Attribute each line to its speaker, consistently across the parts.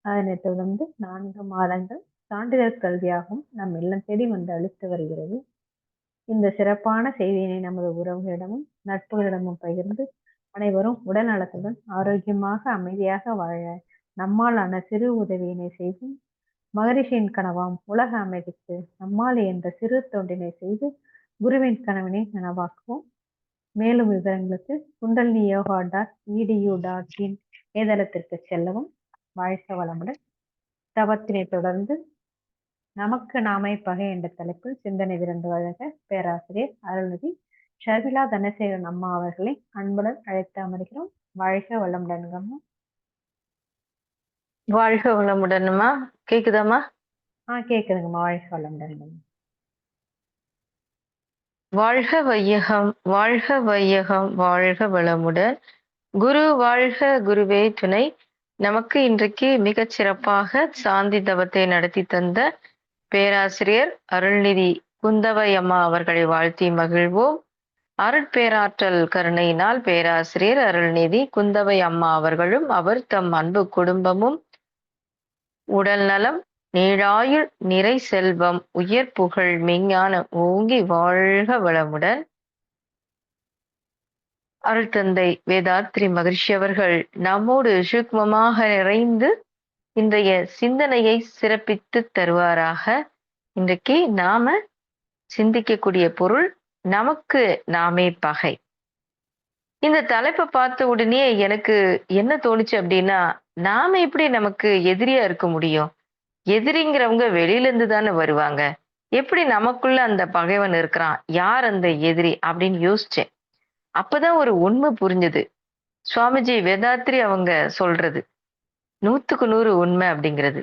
Speaker 1: அதனைத் தொடர்ந்து 4 மாதங்கள் சான்றிதழ் கல்வியாகவும் நம் இல்லம் தேடி வந்து அளித்து வருகிறது. இந்த சிறப்பான செய்தியினை நமது உறவுகளிடமும் நட்புகளிடமும் பகிர்ந்து அனைவரும் உடல் நலத்துடன் ஆரோக்கியமாக அமைதியாக வாழ நம்மாலான சிறு உதவியினை செய்வோம். மகரிஷியின் கனவாம் உலக அமைதிக்கு நம்மால் என்ற சிறு தொண்டினை செய்து குருவின் கனவினை நனவாக்குவோம். மேலும் விவரங்களுக்கு kundaliniyoga.edu.in இணையதளத்திற்கு செல்லவும். வாழ்க வளமுடன். தவத்தினை தொடர்ந்து நமக்கு நாமே பகை என்ற தலைப்பில் சிந்தனை விருந்து வழங்க பேராசிரியர் அருள்நிதி ஷர்மிளா தனசேகரன் அம்மா அவர்களை அன்புடன் அழைத்து அமர்கிறோம். வாழ்க வளமுடன்கம்மா.
Speaker 2: வாழ்க வளமுடன்மா. கேக்குதாம்மா?
Speaker 1: கேக்குதுங்கம்மா. வாழ்க வளமுடன்.
Speaker 2: வாழ்க வையகம், வாழ்க வையகம், வாழ்க வளமுடன். குரு வாழ்க, குருவே துணை. நமக்கு இன்றைக்கு மிகச் சிறப்பாக சாந்தி தவத்தை நடத்தி தந்த பேராசிரியர் அருள்நிதி குந்தவை அம்மா அவர்களை வாழ்த்தி மகிழ்வோம். அருட்பேராற்றல் கருணையினால் பேராசிரியர் அருள்நிதி குந்தவை அம்மா அவர்களும் அவர் தம் அன்பு குடும்பமும் உடல் நலம், நீழாயுள், நிறை செல்வம், உயர் புகழ், மெஞ்ஞானம் ஓங்கி வாழ்க வளமுடன். அருள் தந்தை வேதாத்ரி மகிழ்ச்சி அவர்கள் நம்மோடு சூக்மமாக நிறைந்து இன்றைய சிந்தனையை சிறப்பித்து தருவாராக. இன்றைக்கு நாம சிந்திக்கக்கூடிய பொருள் நமக்கு நாமே பகை. இந்த தலைப்பை பார்த்த உடனே எனக்கு என்ன தோணுச்சு அப்படின்னா, நாம எப்படி நமக்கு எதிரியா இருக்க முடியும்? எதிரிங்கிறவங்க வெளியில இருந்து தானே வருவாங்க. எப்படி நமக்குள்ள அந்த பகைவன் இருக்கிறான்? யார் அந்த எதிரி அப்படின்னு யோசிச்சேன். அப்பதான் ஒரு உண்மை புரிஞ்சது. சுவாமிஜி வேதாத்ரி அவங்க சொல்றது 100க்கு 100 உண்மை அப்படிங்கிறது.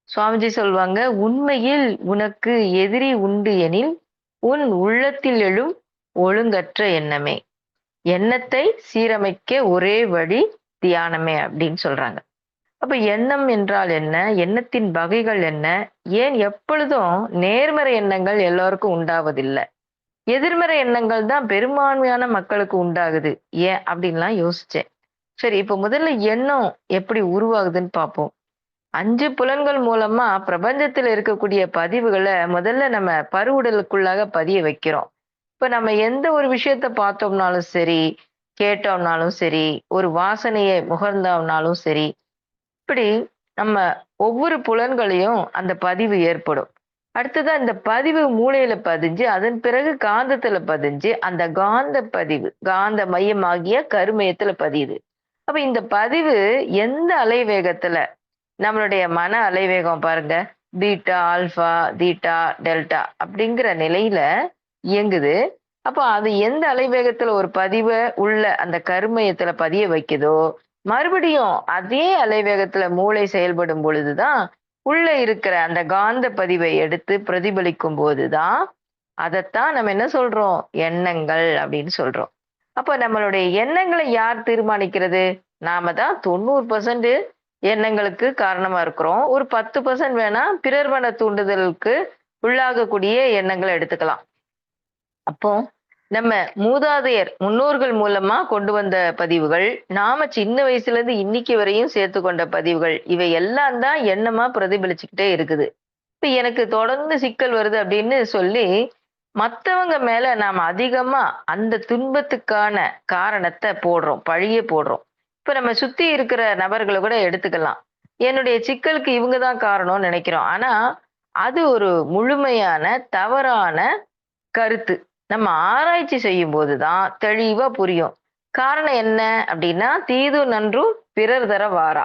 Speaker 2: சுவாமிஜி சொல்வாங்க, உண்மையில் உனக்கு எதிரி உண்டு எனில் உன் உள்ளத்தில் எழும் ஒழுங்கற்ற எண்ணமே. எண்ணத்தை சீரமைக்க ஒரே வழி தியானமே அப்படின்னு சொல்றாங்க. அப்ப எண்ணம் என்றால் என்ன? எண்ணத்தின் வகைகள் என்ன? ஏன் எப்பொழுதும் நேர்மறை எண்ணங்கள் எல்லாருக்கும் உண்டாவதில்லை, எதிர்மறை எண்ணங்கள் தான் பெரும்பான்மையான மக்களுக்கு உண்டாகுது, ஏன் அப்படின்லாம் யோசிச்சேன். சரி, இப்ப முதல்ல எண்ணம் எப்படி உருவாகுதுன்னு பார்ப்போம். 5 புலன்கள் மூலமா பிரபஞ்சத்துல இருக்கக்கூடிய பதிவுகளை முதல்ல நம்ம பருவுடலுக்குள்ளாக பதிய வைக்கிறோம். இப்ப நம்ம எந்த ஒரு விஷயத்த பார்த்தோம்னாலும் சரி, கேட்டோம்னாலும் சரி, ஒரு வாசனையை முகர்ந்தோம்னாலும் சரி, இப்படி நம்ம ஒவ்வொரு புலன்களையும் அந்த பதிவு ஏற்படும். அடுத்ததா இந்த பதிவு மூளையில பதிஞ்சு அதன் பிறகு காந்தத்துல பதிஞ்சு அந்த காந்த பதிவு காந்த மையமாகிய கருமையத்துல பதியுது. அப்ப இந்த பதிவு எந்த அலைவேகத்துல, நம்மளுடைய மன அலைவேகம் பாருங்க, பீட்டா, ஆல்பா, தீட்டா, டெல்டா அப்படிங்கிற நிலையில இயங்குது. அப்ப அது எந்த அலைவேகத்துல ஒரு பதிவை உள்ள அந்த கருமையத்துல பதிய வைக்குதோ, மறுபடியும் அதே அலைவேகத்துல மூளை செயல்படும் பொழுதுதான் உள்ள இருக்கிற அந்த காந்த பதிவை எடுத்து பிரதிபலிக்கும் போதுதான் அதைத்தான் நம்ம என்ன சொல்றோம்? எண்ணங்கள் அப்படின்னு சொல்றோம். அப்ப நம்மளுடைய எண்ணங்களை யார் தீர்மானிக்கிறது? நாம தான் 90% எண்ணங்களுக்கு காரணமா இருக்கிறோம். ஒரு 10% வேணா பிறர் மன தூண்டுதலுக்கு உள்ளாகக்கூடிய எண்ணங்களை எடுத்துக்கலாம். அப்போ நம்ம மூதாதையர் முன்னோர்கள் மூலமா கொண்டு வந்த பதிவுகள், நாம சின்ன வயசுல இருந்து இன்னைக்கு வரையும் சேர்த்து கொண்ட பதிவுகள், இவை எல்லாம் தான் எண்ணமா பிரதிபலிச்சுக்கிட்டே இருக்குது. இப்ப எனக்கு தொடர்ந்து சிக்கல் வருது அப்படின்னு சொல்லி மத்தவங்க மேல நாம அதிகமா அந்த துன்பத்துக்கான காரணத்தை போடுறோம், பழிய போடுறோம். இப்ப நம்ம சுத்தி இருக்கிற நபர்களை கூட எடுத்துக்கலாம். என்னுடைய சிக்கலுக்கு இவங்க தான் காரணம்னு நினைக்கிறோம். ஆனா அது ஒரு முழுமையான தவறான கருத்து. நம்ம ஆராய்ச்சி செய்யும் போதுதான் தெளிவா புரியும். காரணம் என்ன அப்படின்னா, தீது நன்றும் பிறர் தர வாரா.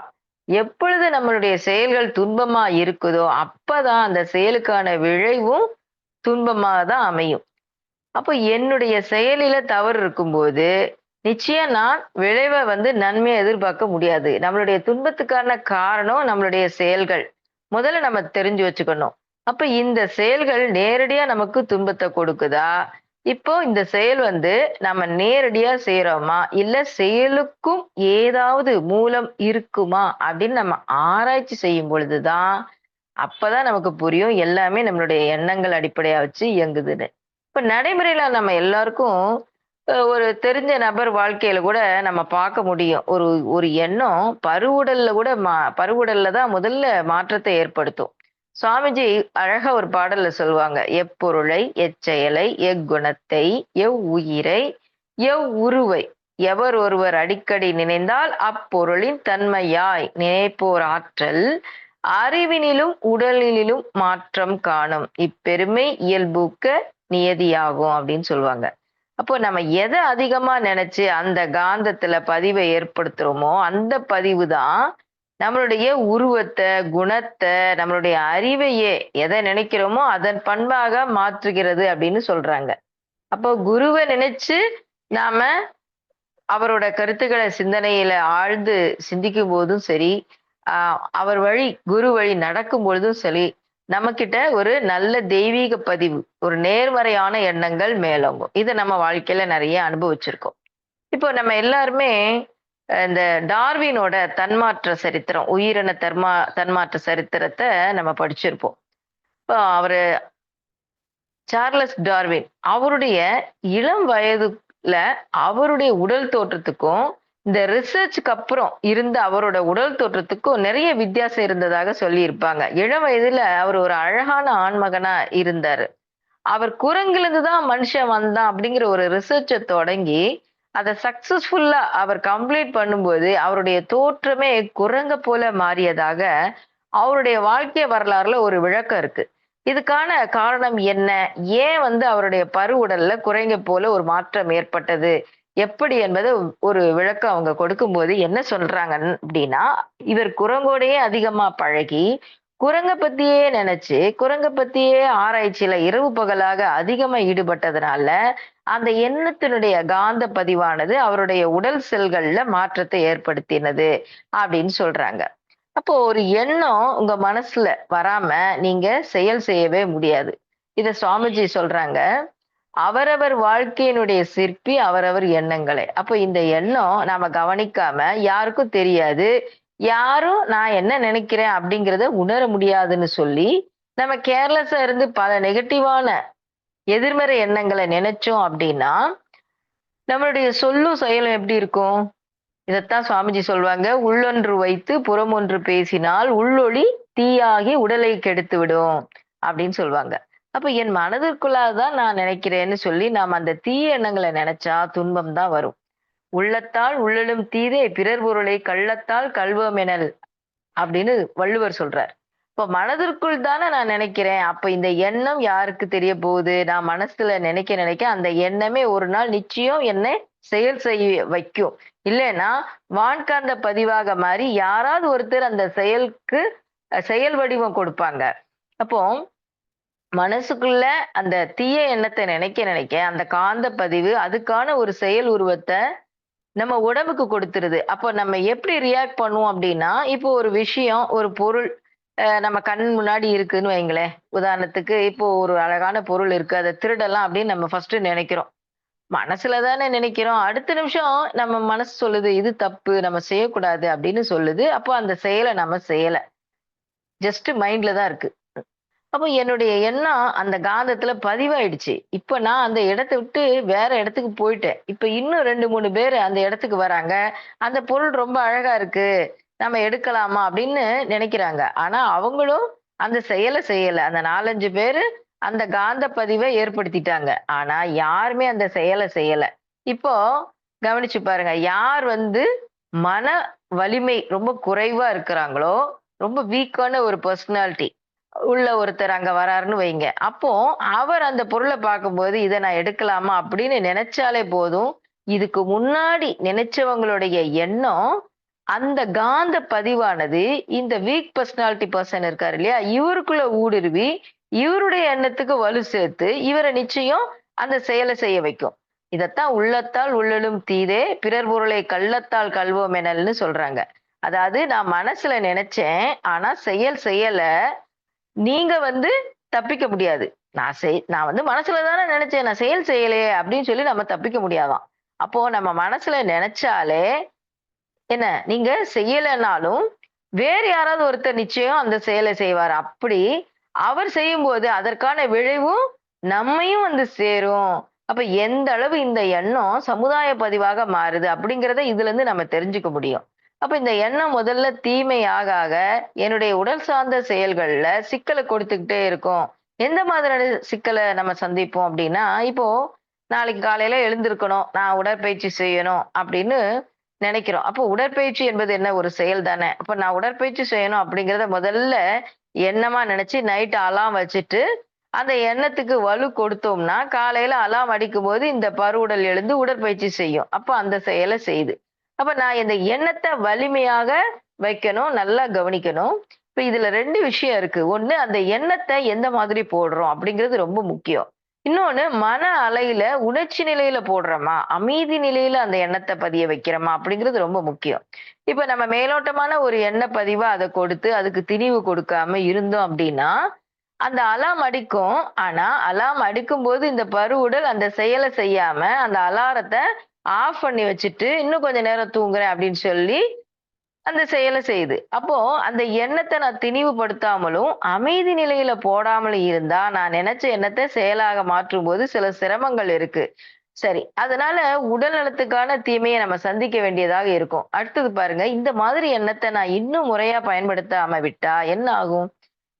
Speaker 2: எப்பொழுது நம்மளுடைய செயல்கள் துன்பமா இருக்குதோ அப்பதான் அந்த செயலுக்கான விளைவும் துன்பமா தான் அமையும். அப்போ என்னுடைய செயலில தவறு இருக்கும்போது நிச்சயம் நான் விளைவை நன்மையை எதிர்பார்க்க முடியாது. நம்மளுடைய துன்பத்துக்கான காரணம் நம்மளுடைய செயல்கள். முதல்ல நம்ம தெரிஞ்சு வச்சுக்கணும். அப்ப இந்த செயல்கள் நேரடியா நமக்கு துன்பத்தை கொடுக்குதா? இப்போ இந்த செயல் நம்ம நேரடியா செய்யறோமா, இல்ல செயலுக்கும் ஏதாவது மூலம் இருக்குமா அப்படின்னு நம்ம ஆராய்ச்சி செய்யும் பொழுதுதான் அப்பதான் நமக்கு புரியும் எல்லாமே நம்மளுடைய எண்ணங்கள் அடிப்படையா வச்சு இயங்குதுன்னு. இப்ப நடைமுறையில நம்ம எல்லாருக்கும் ஒரு தெரிஞ்ச நபர் வாழ்க்கையில கூட நம்ம பார்க்க முடியும். ஒரு ஒரு எண்ணம் பருவுடல்ல கூட பருவுடல்ல தான் முதல்ல மாற்றத்தை ஏற்படுத்தும். சுவாமிஜி அழகா ஒரு பாடல்ல சொல்லுவாங்க. "எப்பொருளை, எச்செயலை, எக்குணத்தை, எவ்வுயிரை, எவ்வுருவை எவர் ஒருவர் அடிக்கடி நினைந்தால் அப்பொருளின் தன்மையாய் நினைப்போர் ஆற்றல் அறிவினிலும் உடலினிலும் மாற்றம் காணும். இப்பெருமை இயல்பூக்க நியதியாகும்" அப்படின்னு சொல்லுவாங்க. அப்போ நம்ம எதை அதிகமா நினைச்சு அந்த காந்தத்துல பதிவை ஏற்படுத்துறோமோ அந்த பதிவு தான் நம்மளுடைய உருவத்தை, குணத்தை, நம்மளுடைய அறிவையே எதை நினைக்கிறோமோ அதன் பண்பாக மாற்றுகிறது அப்படின்னு சொல்றாங்க. அப்போ குருவை நினைச்சு நாம அவரோட கருத்துக்களை சிந்தனையில ஆழ்ந்து சிந்திக்கும் போதும் சரி, அவர் வழி குரு வழி நடக்கும் பொழுதும் சரி, நம்மகிட்ட ஒரு நல்ல தெய்வீக பதிவு, ஒரு நேர்மறையான எண்ணங்கள் மேலோங்கும். இத நம்ம வாழ்க்கையில நிறைய அனுபவிச்சிருக்கோம். இப்போ நம்ம எல்லாருமே இந்த டார்வினோட தன்மாற்ற சரித்திரம், உயிரின தன்மாற்ற சரித்திரத்தை நம்ம படிச்சிருப்போம். இப்போ அவரு சார்லஸ் டார்வின் அவருடைய இளம் வயதுல அவருடைய உடல் தோற்றத்துக்கும் இந்த ரிசர்ச்சுக்கு அப்புறம் இருந்த அவரோட உடல் தோற்றத்துக்கும் நிறைய வித்தியாசம் இருந்ததாக சொல்லி இருப்பாங்க. இளம் வயதுல அவர் ஒரு அழகான ஆண்மகனா இருந்தாரு. அவர் குரங்கிலிருந்து தான் மனுஷன் வந்தான் அப்படிங்கிற ஒரு ரிசர்ச்சை தொடங்கி அதை சக்சஸ்ஃபுல்லா அவர் கம்ப்ளீட் பண்ணும்போது அவருடைய தோற்றமே குரங்க போல மாறியதாக அவருடைய வாழ்க்கை வரலாறுல ஒரு விளக்கம் இருக்கு. இதுக்கான காரணம் என்ன? ஏன் அவருடைய பருவுடல்ல குரங்கை போல ஒரு மாற்றம் ஏற்பட்டது? எப்படி என்பது ஒரு விளக்கம் அவங்க கொடுக்கும்போது என்ன சொல்றாங்க அப்படின்னா, இவர் குரங்கோடையே அதிகமா பழகி, குரங்க பத்தியே நினைச்சு, குரங்க பத்தியே ஆராய்ச்சியில இரவு பகலாக அதிகமா ஈடுபட்டதுனால, அந்த எண்ணத்தினுடைய காந்த பதிவானது அவருடைய உடல் செல்கள்ல மாற்றத்தை ஏற்படுத்தினது அப்படின்னு சொல்றாங்க. அப்போ ஒரு எண்ணம் உங்க மனசுல வராம நீங்க செயல் செய்யவே முடியாது. இத சுவாமிஜி சொல்றாங்க. அவரவர் வாழ்க்கையினுடைய சிற்பி அவரவர் எண்ணங்களே. அப்போ இந்த எண்ணம் நாம கவனிக்காம யாருக்கும் தெரியாது. யாரும் நான் என்ன நினைக்கிறேன் அப்படிங்கிறத உணர முடியாதுன்னு சொல்லி, நம்ம கேர்லெஸ்ஸா இருந்து பல நெகட்டிவான எதிர்மறை எண்ணங்கள நினைச்சோம் அப்படின்னா, நம்மளுடைய சொல்லும் செயலும் எப்படி இருக்கும்? இதத்தான் சுவாமிஜி சொல்வாங்க. "உள்ளொன்று வைத்து புறமொன்று பேசினால் உள்ளொளி தீயாகி உடலை கெடுத்துவிடும்" அப்படின்னு சொல்வாங்க. அப்ப என் மனதிற்குள்ளாக தான் நான் நினைக்கிறேன்னு சொல்லி நாம அந்த தீய எண்ணங்கள நினைச்சா துன்பம் தான் வரும். "உள்ளத்தால் உள்ளலும் தீதே பிறர் பொருளை கள்ளத்தால் கள்வமெனல்" அப்படின்னு வள்ளுவர் சொல்றார். இப்ப மனதிற்குள் தானே நான் நினைக்கிறேன். அப்ப இந்த எண்ணம் யாருக்கு தெரிய போகுது? நான் மனசுல நினைக்க நினைக்க அந்த எண்ணமே ஒரு நாள் நிச்சயம் என்னை செயல் செய்ய வைக்கும். இல்லைன்னா வான்காந்த பதிவாக மாறி யாராவது ஒருத்தர் அந்த செயலுக்கு செயல் வடிவம் கொடுப்பாங்க. அப்போ மனசுக்குள்ள அந்த தீய எண்ணத்தை நினைக்க நினைக்க அந்த காந்த பதிவு அதுக்கான ஒரு செயல் உருவத்தை நம்ம உடம்புக்கு கொடுத்துருது. அப்போ நம்ம எப்படி ரியாக்ட் பண்ணுவோம் அப்படின்னா, இப்போ ஒரு விஷயம், ஒரு பொருள் நம்ம கண் முன்னாடி இருக்குன்னு வைங்களேன். உதாரணத்துக்கு இப்போ ஒரு அழகான பொருள் இருக்கு. அத திருடலாம் அப்படின்னு நம்ம ஃபர்ஸ்ட் நினைக்கிறோம். மனசுல தானே நினைக்கிறோம். அடுத்த நிமிஷம் நம்ம மனசு சொல்லுது, இது தப்பு, நம்ம செய்யக்கூடாது அப்படின்னு சொல்லுது. அப்போ அந்த செயல நம்ம செய்யல. ஜஸ்ட் மைண்ட்ல தான் இருக்கு. அப்போ என்னுடைய எண்ணம் அந்த காந்தத்துல பதிவாயிடுச்சு. இப்ப நான் அந்த இடத்த விட்டு வேற இடத்துக்கு போயிட்டேன். இப்ப இன்னும் 2, 3 பேரு அந்த இடத்துக்கு வராங்க. அந்த பொருள் ரொம்ப அழகா இருக்கு. நம்ம எடுக்கலாமா அப்படின்னு நினைக்கிறாங்க. ஆனா அவங்களும் அந்த செயல செய்யல. அந்த 4, 5 பேரு அந்த காந்த பதிவை ஏற்படுத்திட்டாங்க. ஆனா யாருமே அந்த செயல செய்யல. இப்போ கவனிச்சு பாருங்க. யார் மன வலிமை ரொம்ப குறைவா இருக்கிறாங்களோ, ரொம்ப வீக்கான ஒரு பெர்சனாலிட்டி உள்ள ஒருத்தர் அங்க வராருன்னு வைங்க. அப்போ அவர் அந்த பொருள பார்க்கும்போது, "இத நான் எடுக்கலாமா?" அப்படின்னு நினைச்சாலே போதும். இதுக்கு முன்னாடி நினைச்சவங்களுடைய எண்ணம், அந்த காந்த பதிவானது இந்த வீக் பெர்சனாலிட்டி பெர்சன் இருக்காரு இல்லையா? இவருக்குள்ள ஊடுருவி, இவருடைய எண்ணத்துக்கு வலு சேர்த்து, இவர நிச்சயம் அந்த செயல செய்ய வைக்கும். இதத்தான் "உள்ளத்தால் உள்ளலும் தீதே பிறர் பொருளை கள்ளத்தால் கள்வோமெனல்ன்னு" சொல்றாங்க. அதாவது நான் மனசுல நினைச்சேன். ஆனா செயல் செய்யல. நீங்க தப்பிக்க முடியாது. நான் மனசுல தானே நினைச்சேன். நான் செயல் செய்யலையே அப்படின்னு சொல்லி நம்ம தப்பிக்க முடியாதாம். அப்போ நம்ம மனசுல நினைச்சாலே என்ன நீங்க செய்யலைன்னாலும் வேறு யாராவது ஒருத்தர் நிச்சயம் அந்த செயலை செய்வார். அப்படி அவர் செய்யும்போது அதற்கான விளைவும் நம்மையும் சேரும். அப்ப எந்த அளவு இந்த எண்ணம் சமுதாய பதிவாக மாறுது அப்படிங்கிறத இதுல இருந்து நம்ம தெரிஞ்சுக்க முடியும். அப்ப இந்த எண்ணம் முதல்ல தீமை ஆக ஆக என்னுடைய உடல் சார்ந்த செயல்கள்ல சிக்கலை கொடுத்துக்கிட்டே இருக்கும். எந்த மாதிரியான சிக்கலை நம்ம சந்திப்போம் அப்படின்னா, இப்போ நாளைக்கு காலையில எழுந்திருக்கணும், நான் உடற்பயிற்சி செய்யணும் அப்படின்னு நினைக்கிறோம். அப்போ உடற்பயிற்சி என்பது என்ன ஒரு செயல் தானே. அப்ப நான் உடற்பயிற்சி செய்யணும் அப்படிங்கிறத முதல்ல எண்ணமா நினைச்சு நைட் அலார்ம் வச்சுட்டு அந்த எண்ணத்துக்கு வலு கொடுத்தோம்னா, காலையில அலார்ம் அடிக்கும்போது இந்த பருவுடல் எழுந்து உடற்பயிற்சி செய்யும். அப்ப அந்த செயல செய்யுது. அப்ப நான் இந்த எண்ணத்த வலிமையாக வைக்கணும், நல்லா கவனிக்கணும். இப்ப இதுல 2 விஷயம் இருக்கு. ஒண்ணு அந்த எண்ணத்த எந்த மாதிரி போடுறோம் அப்படிங்கிறது ரொம்ப முக்கியம். இன்னொன்னு மன அலையில, உணர்ச்சி நிலையில போடுறோமா, அமைதி நிலையில அந்த எண்ணத்த பதிய வைக்கிறோமா அப்படிங்கிறது ரொம்ப முக்கியம். இப்ப நம்ம மேலோட்டமான ஒரு எண்ண பதிவா அத கொடுத்து, அதுக்கு திணிவு கொடுக்காம இருந்தோம் அப்படின்னா, அந்த அலார்ம் அடிக்கும். ஆனா, அலார்ம் அடிக்கும்போது இந்த பருவுடல் அந்த செயல செய்யாம, அந்த அலாரத்த ஆஃப் பண்ணி வச்சுட்டு, "இன்னும் கொஞ்ச நேரம் தூங்குறேன்" அப்படின்னு சொல்லி அந்த செயல செய்யுது. அப்போ அந்த எண்ணத்த நான் திணிவுபடுத்தாமலும், அமைதி நிலையில போடாமலும் இருந்தா, நான் நெனச்ச எண்ணத்த செயலாக மாற்றும்போது சில சிரமங்கள் இருக்கு. சரி. அதனால உடல் நலத்துக்கான தீமைய நம்ம சந்திக்க வேண்டியதாக இருக்கும். அடுத்தது பாருங்க, இந்த மாதிரி எண்ணத்த நான் இன்னும் முறையா பயன்படுத்தாம விட்டா என்ன ஆகும்?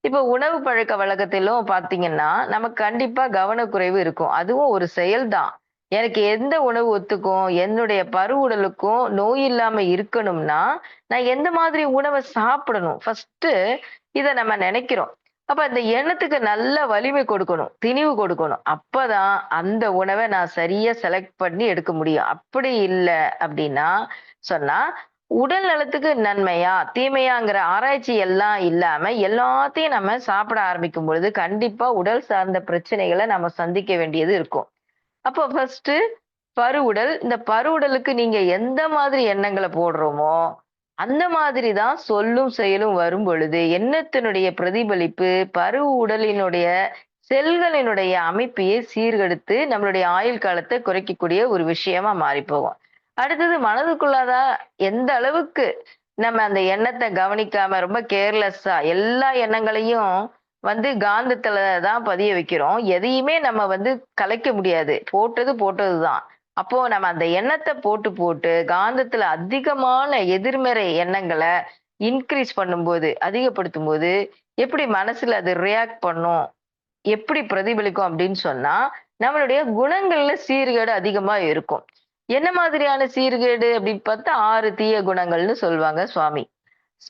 Speaker 2: இப்ப உணவு பழக்கவழக்கத்திலும் பார்த்தீங்கன்னா, நமக்கு கண்டிப்பா கவனக்குறைவு இருக்கும். அதுவும் ஒரு செயல் தான். எனக்கு எந்த உணவு ஒத்துக்கும்? என்னுடைய பருவுடலுக்கும் நோய் இல்லாம இருக்கணும்னா, நான் எந்த மாதிரி உணவ சாப்பிடணும்? ஃபர்ஸ்ட்டு இத நம்ம நெனைக்கிறோம். அப்ப அந்த எண்ணத்துக்கு நல்ல வலிமை கொடுக்கணும். திணிவு கொடுக்கணும். அப்பதான் அந்த உணவ நான் சரியா செலக்ட் பண்ணி எடுக்க முடியும். அப்படி இல்ல அப்டின்னா சொன்னா, உடல் நலத்துக்கு நன்மையா? தீமையாங்கிற ஆராய்ச்சி எல்லாம் இல்லாம, எல்லாத்தையும் நம்ம சாப்பிட ஆரம்பிக்கும் பொழுது, கண்டிப்பா உடல் சார்ந்த பிரச்சனைகள நம்ம சந்திக்க வேண்டியது இருக்கும். அப்போ ஃபர்ஸ்ட்டு பருவுடல். இந்த பருவுடலுக்கு நீங்க எந்த மாதிரி எண்ணங்கள போடுறோமோ, அந்த மாதிரி தான் சொல்லும், செயலும் வரும்பொழுது, எண்ணத்தினுடைய பிரதிபலிப்பு உடலினுடைய செல்களினுடைய அமைப்பையே சீர்கெடுத்து, நம்மளுடைய ஆயுள் காலத்த குறைக்கக்கூடிய ஒரு விஷயமா மாறிப் போகும். அடுத்தது மனதுக்குள்ளாதான் எந்த அளவுக்கு நம்ம அந்த எண்ணத்த கவனிக்காம ரொம்ப கேர்லெஸ்ஸா எல்லா எண்ணங்களையும் காந்தத்துல தான் பதிய வைக்கிறோம். எதையுமே நம்ம கலைக்க முடியாது. போட்டது போட்டது தான். அப்போ நம்ம அந்த எண்ணத்த போட்டு, போட்டு காந்தத்துல அதிகமான எதிர்மறை எண்ணங்கள இன்கிரீஸ் பண்ணும்போது, அதிகப்படுத்தும்போது, எப்படி மனசுல அது ரியாக்ட் பண்ணும்? எப்படி பிரதிபலிக்கும் அப்படின்னு சொன்னா, நம்மளுடைய குணங்கள்ல சீர்கேடு அதிகமா இருக்கும். என்ன மாதிரியான சீர்கேடு அப்படின்னு பார்த்தா, 6 தீய குணங்கள்னு சொல்வாங்க சுவாமி.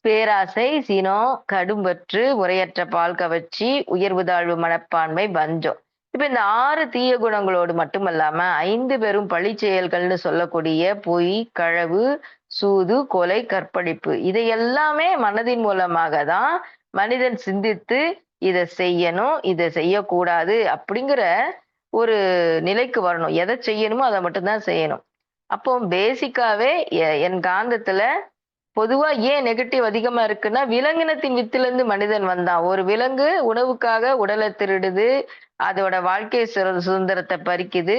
Speaker 2: பேராசை, சினம், கடும்பற்று, முறையற்ற பால் கவர்ச்சி, உயர்வு தாழ்வு மனப்பான்மை, வஞ்சம். இப்ப இந்த 6 தீய குணங்களோடு மட்டுமல்லாம 5 பெரும் பழிச் செயல்கள்னு சொல்லக்கூடிய பொய், களவு, சூது, கொலை, கற்பழிப்பு. இதை எல்லாமே மனதின் மூலமாக தான் மனிதன் சிந்தித்து, இத செய்யணும், இத செய்யக்கூடாது அப்படிங்கிற ஒரு நிலைக்கு வரணும். எத செய்யணுமோ அத மட்டும் தான் செய்யணும். அப்போ பேசிக்காவே என் காந்தத்துல பொதுவா ஏன் நெகட்டிவ் அதிகமா இருக்குன்னா, விலங்கினத்தின் வித்திலிருந்து மனிதன் வந்தான். ஒரு விலங்கு உணவுக்காக உடல திருடுது. அதோட வாழ்க்கை சுதந்திரத்த பறிக்குது.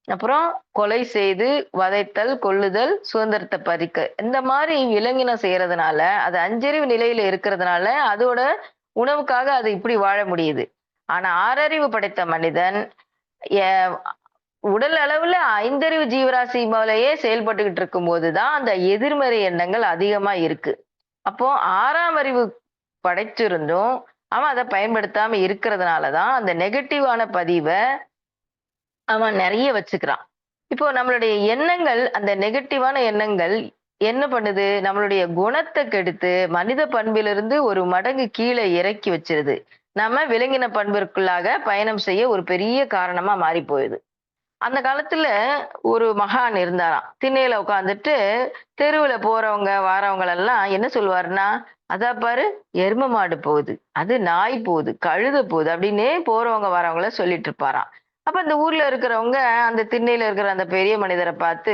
Speaker 2: அப்புறம் கொலை செய்து, வதைத்தல், கொல்லுதல், சுதந்திரத்த பறிக்க. இந்த மாரி விலங்கினம் செய்யறதுனால, அது அஞ்சறிவு நிலையில இருக்கிறதுனால, அதோட உணவுக்காக அது இப்படி வாழ முடியுது. ஆனா, ஆறறிவு படைத்த மனிதன், எ உடல் அளவுல 5 ஜீவராசி போலயே செயல்பட்டுகிட்டு இருக்கும்போது தான், அந்த எதிர்மறை எண்ணங்கள் அதிகமா இருக்கு. அப்போ 6ஆம் அறிவு படைச்சிருந்தும், அவன் அத பயன்படுத்தாம இருக்கிறதுனால தான், அந்த நெகட்டிவான பதிவ அவன் நெறைய வச்சுக்கிறான். இப்போ நம்மளுடைய எண்ணங்கள், அந்த நெகட்டிவான எண்ணங்கள் என்ன பண்ணுது? நம்மளுடைய குணத்த கெடுத்து, மனித பண்பிலிருந்து ஒரு மடங்கு கீழ இறக்கி வச்சிருது. நம்ம விலங்கின பண்பிற்குள்ளாக பயணம் செய்ய ஒரு பெரிய காரணமா மாறி போயுது. அந்த காலத்துல ஒரு மகான் இருந்தாராம். திண்ணையில உட்கார்ந்துட்டு தெருவுல போறவங்க, வாரவங்களெல்லாம் என்ன சொல்லுவாருன்னா, "அதா பாரு எரும மாடு போகுது, அது நாய் போகுது, கழுதை போகுது" அப்படின்னு போறவங்க, வரவங்கள சொல்லிட்டு இருப்பாராம். அப்ப அந்த ஊர்ல இருக்கிறவங்க, அந்த திண்ணையில இருக்கிற அந்த பெரிய மனிதர பார்த்து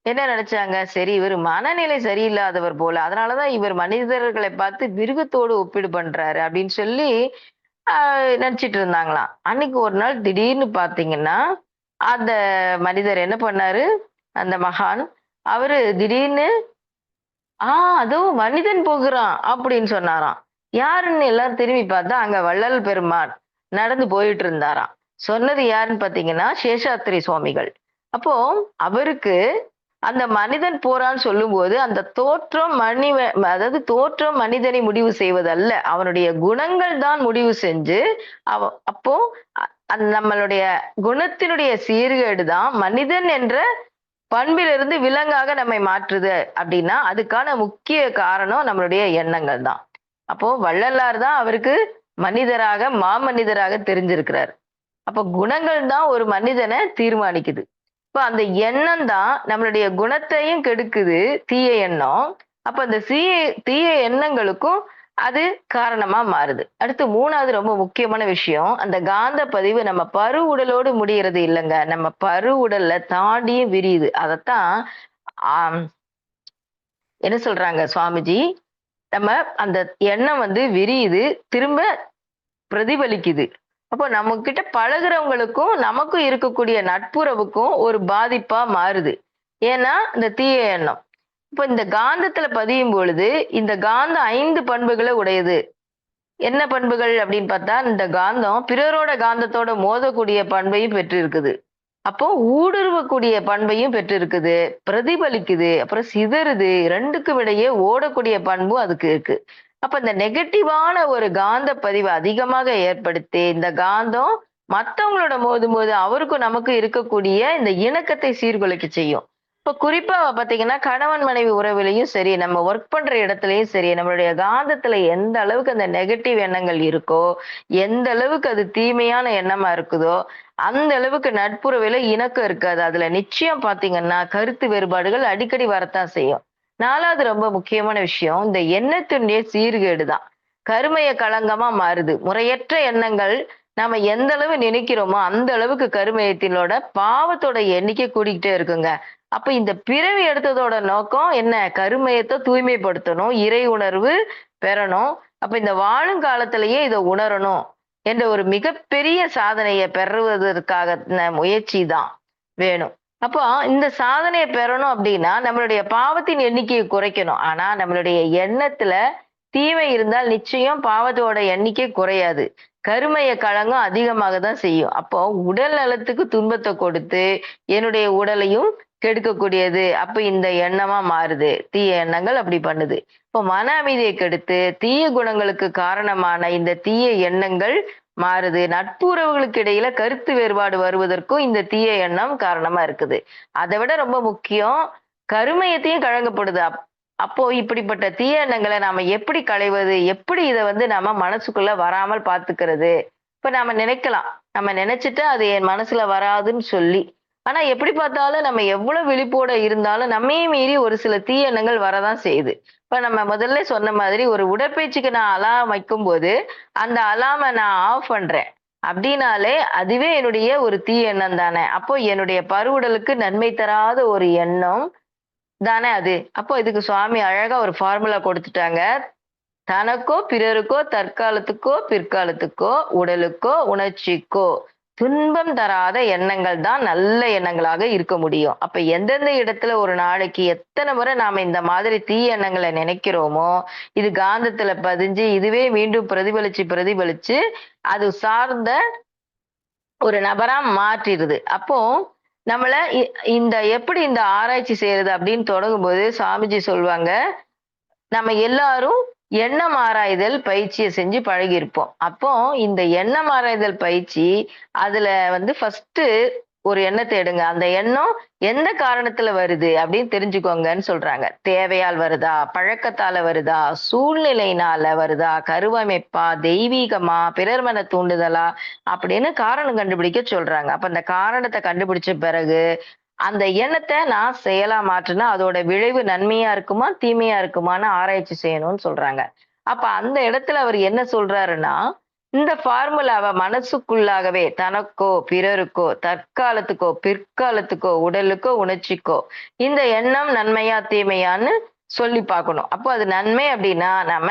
Speaker 2: என்ன நெனச்சாங்க, சரி இவரு மனநிலை சரியில்லாதவர் போல. அதனால தான் இவர் மனிதர்களை பார்த்து மிருகத்தோடு ஒப்பீடு பண்றாரு அப்படின்னு சொல்லி அ நெனச்சிட்டு இருந்தாங்களாம். அன்னைக்கு ஒரு நாள் திடீர்னு பார்த்தீங்கன்னா, அந்த மனிதர் என்ன பண்ணாரு, அந்த மகான், அவரு திடீர்னு, "ஆ அதோ மனிதன் போகிறான்" அப்படின்னு சொன்னாராம். யாருன்னு எல்லாரும் திரும்பி பார்த்தா, அங்க வள்ளல் பெருமான் நடந்து போயிட்டு இருந்தாராம். சொன்னது யாருன்னு பாத்தீங்கன்னா சேஷாத்ரி சுவாமிகள். அப்போ அவருக்கு அந்த மனிதன் போறான்னு சொல்லும்போது அந்த தோற்றம் அதாவது தோற்றம் மனிதனை முடிவு செய்வதல்ல, அவனுடைய குணங்கள் தான் முடிவு செஞ்சு அப்போ நம்மளுடைய குணத்தினுடைய சீர்கேடு தான் மனிதன் என்ற பண்பிலிருந்து விலங்காக நம்மை மாற்றுது அப்படின்னா அதுக்கான முக்கிய காரணம் நம்மளுடைய எண்ணங்கள் தான். அப்போ வள்ளலார் தான் அவருக்கு மனிதராக மாமனிதராக தெரிஞ்சிருக்கிறார். அப்ப குணங்கள் தான் ஒரு மனிதனை தீர்மானிக்குது. இப்ப அந்த எண்ணம் தான் நம்மளுடைய குணத்தையும் கெடுக்குது, தீய எண்ணம். அப்ப அந்த தீய எண்ணங்களுக்கும் அது காரணமா மாறுது. அடுத்து 3வது ரொம்ப முக்கியமான விஷயம், அந்த காந்த பதிவு நம்ம பரு உடலோடு முடியறது இல்லைங்க. நம்ம பரு உடல்ல தாண்டியும் விரியுது. அதத்தான் ஆம் என்ன சொல்றாங்க சுவாமிஜி, நம்ம அந்த எண்ணம் விரியுது, திரும்ப பிரதிபலிக்குது. அப்போ நம்ம கிட்ட பழகுறவங்களுக்கும் நமக்கும் இருக்கக்கூடிய நட்புறவுக்கும் ஒரு பாதிப்பா மாறுது. ஏன்னா இந்த தீய எண்ணம். இப்ப இந்த காந்தத்துல பதியும் பொழுது இந்த காந்தம் 5 பண்புகளை உடையது. என்ன பண்புகள் அப்படின்னு பார்த்தா இந்த காந்தம் பிறரோட காந்தத்தோட மோதக்கூடிய பண்பையும் பெற்று இருக்குது. அப்போ ஊடுருவக்கூடிய பண்பையும் பெற்று இருக்குது, பிரதிபலிக்குது, அப்புறம் சிதறுது, 2க்கும் இடையே ஓடக்கூடிய பண்பும் அதுக்கு இருக்கு. அப்ப இந்த நெகட்டிவான ஒரு காந்த பதிவை அதிகமாக ஏற்படுத்தி இந்த காந்தம் மத்தவங்களோட மோதும்போது அவருக்கும் நமக்கும் இருக்கக்கூடிய இந்த இணக்கத்தை சீர்குலைக்க செய்யும். இப்ப குறிப்பா பாத்தீங்கன்னா கணவன் மனைவி உறவிலையும் சரி, நம்ம ஒர்க் பண்ற இடத்துலயும் சரி, நம்மளுடைய காந்தத்துல எந்த அளவுக்கு அந்த நெகட்டிவ் எண்ணங்கள் இருக்கோ, எந்த அளவுக்கு அது தீமையான எண்ணமா இருக்குதோ அந்த அளவுக்கு நட்புறவில இணக்கம் இருக்காது. அதுல நிச்சயம் பாத்தீங்கன்னா கருத்து வேறுபாடுகள் அடிக்கடி வரத்தான் செய்யும். 4வது ரொம்ப முக்கியமான விஷயம், இந்த எண்ணத்தினுடைய சீர்கேடு தான். கருமைய களங்கமா மாறுது. முறையற்ற எண்ணங்கள் நாம எந்த அளவு நினைக்கிறோமோ அந்த அளவுக்கு கருமையத்தினோட பாவத்தோட எண்ணிக்கை கூடிக்கிட்டே இருக்குங்க. அப்ப இந்த பிறவி எடுத்ததோட நோக்கம் என்ன? கருமையத்தை தூய்மைப்படுத்தணும், இறை உணர்வு பெறணும். அப்ப இந்த வாழும் காலத்திலேயே இதை உணரணும் என்ற ஒரு மிகப்பெரிய சாதனையை பெறுவதற்காக முயற்சி தான் வேணும். அப்போ இந்த சாதனையை பெறணும் அப்படின்னா நம்மளுடைய பாவத்தின் எண்ணிக்கையை குறைக்கணும். ஆனா நம்மளுடைய எண்ணத்துல தீமை இருந்தால் நிச்சயம் பாவத்தோட எண்ணிக்கை குறையாது. கருமைய களங்கம் அதிகமாக தான் செய்யும். அப்போ உடல் நலத்துக்கு துன்பத்தை கொடுத்து என்னுடைய உடலையும் கெடுக்கக்கூடியது. அப்ப இந்த எண்ணமா மாறுது. தீய எண்ணங்கள் அப்படி பண்ணுது. இப்போ மன அமைதியை கெடுத்து தீய குணங்களுக்கு காரணமான இந்த தீய எண்ணங்கள் மாறுது. நட்புறவுகளுக்கு இடையில கருத்து வேறுபாடு வருவதற்கும் இந்த தீய எண்ணம் காரணமா இருக்குது. அதை விட ரொம்ப முக்கியம், கருமையத்தையும் கழங்கப்படுது. அப்போ இப்படிப்பட்ட தீய எண்ணங்களை நாம எப்படி களைவது? எப்படி இதை நாம மனசுக்குள்ள வராமல் பார்த்துக்கிறது? இப்ப நாம நினைக்கலாம், நம்ம நினைச்சிட்டு அது என் மனசுல வராதுன்னு சொல்லி. ஆனா எப்படி பார்த்தாலும் நம்ம எவ்வளவு விழிப்போட இருந்தாலும் நம்மையும் மீறி ஒரு சில தீய எண்ணங்கள் வரதான் செய்யுது. இப்ப நம்ம முதல்ல சொன்ன மாதிரி ஒரு உடற்பயிற்சிக்கு நான் அலாரம் வைக்கும்போது அந்த அலார்மை நான் ஆஃப் பண்றேன் அப்படின்னாலே அதுவே என்னுடைய ஒரு தீய எண்ணம் தானே. அப்போ என்னுடைய பருவுடலுக்கு நன்மை தராத ஒரு எண்ணம் தானே அது. அப்போ இதுக்கு சுவாமி அழகா ஒரு ஃபார்முலா கொடுத்துட்டாங்க. தனக்கோ பிறருக்கோ தற்காலத்துக்கோ பிற்காலத்துக்கோ உடலுக்கோ உணர்ச்சிக்கோ துன்பம் தராத எண்ணங்கள் தான் நல்ல எண்ணங்களாக இருக்க முடியும். அப்ப எந்தெந்த இடத்துல ஒரு நாளைக்கு எத்தனை முறை நாம இந்த மாதிரி தீய எண்ணங்களை நினைக்கிறோமோ இது காந்தத்துல பதிஞ்சு இதுவே மீண்டும் பிரதிபலிச்சு அது சார்ந்த ஒரு நபரா மாற்றிடுது. அப்போ நம்மள எப்படி இந்த ஆராய்ச்சி செய்யறது அப்படின்னு தொடங்கும்போது சாமிஜி சொல்லுவாங்க, நம்ம எல்லாரும் எண்ணம் ஆராய்தல் பயிற்சியை செஞ்சு பழகியிருப்போம். அப்போ இந்த எண்ணம் ஆராய்தல் பயிற்சி அதுல ஃபர்ஸ்ட் ஒரு எண்ணத்தை எடுங்க. அந்த எண்ணம் எந்த காரணத்துல வருது அப்படின்னு தெரிஞ்சுக்கோங்கன்னு சொல்றாங்க. தேவையால் வருதா, பழக்கத்தால வருதா, சூழ்நிலையினால வருதா, கருவமைப்பா, தெய்வீகமா, பிறர் மன தூண்டுதலா அப்படின்னு காரணம் கண்டுபிடிக்க சொல்றாங்க. அப்ப அந்த காரணத்தை கண்டுபிடிச்ச பிறகு அந்த எண்ணத்தை நான் செயலா மாற்றினா அதோட விளைவு நன்மையா இருக்குமா தீமையா இருக்குமான்னு ஆராய்ச்சி செய்யணும்னு சொல்றாங்க. அப்ப அந்த இடத்துல அவர் என்ன சொல்றாருன்னா, இந்த ஃபார்முலாவை மனசுக்குள்ளாகவே தனக்கோ பிறருக்கோ தற்காலத்துக்கோ பிற்காலத்துக்கோ உடலுக்கோ உணர்ச்சிக்கோ இந்த எண்ணம் நன்மையா தீமையான்னு சொல்லி பார்க்கணும். அப்போ அது நன்மை அப்படின்னா நம்ம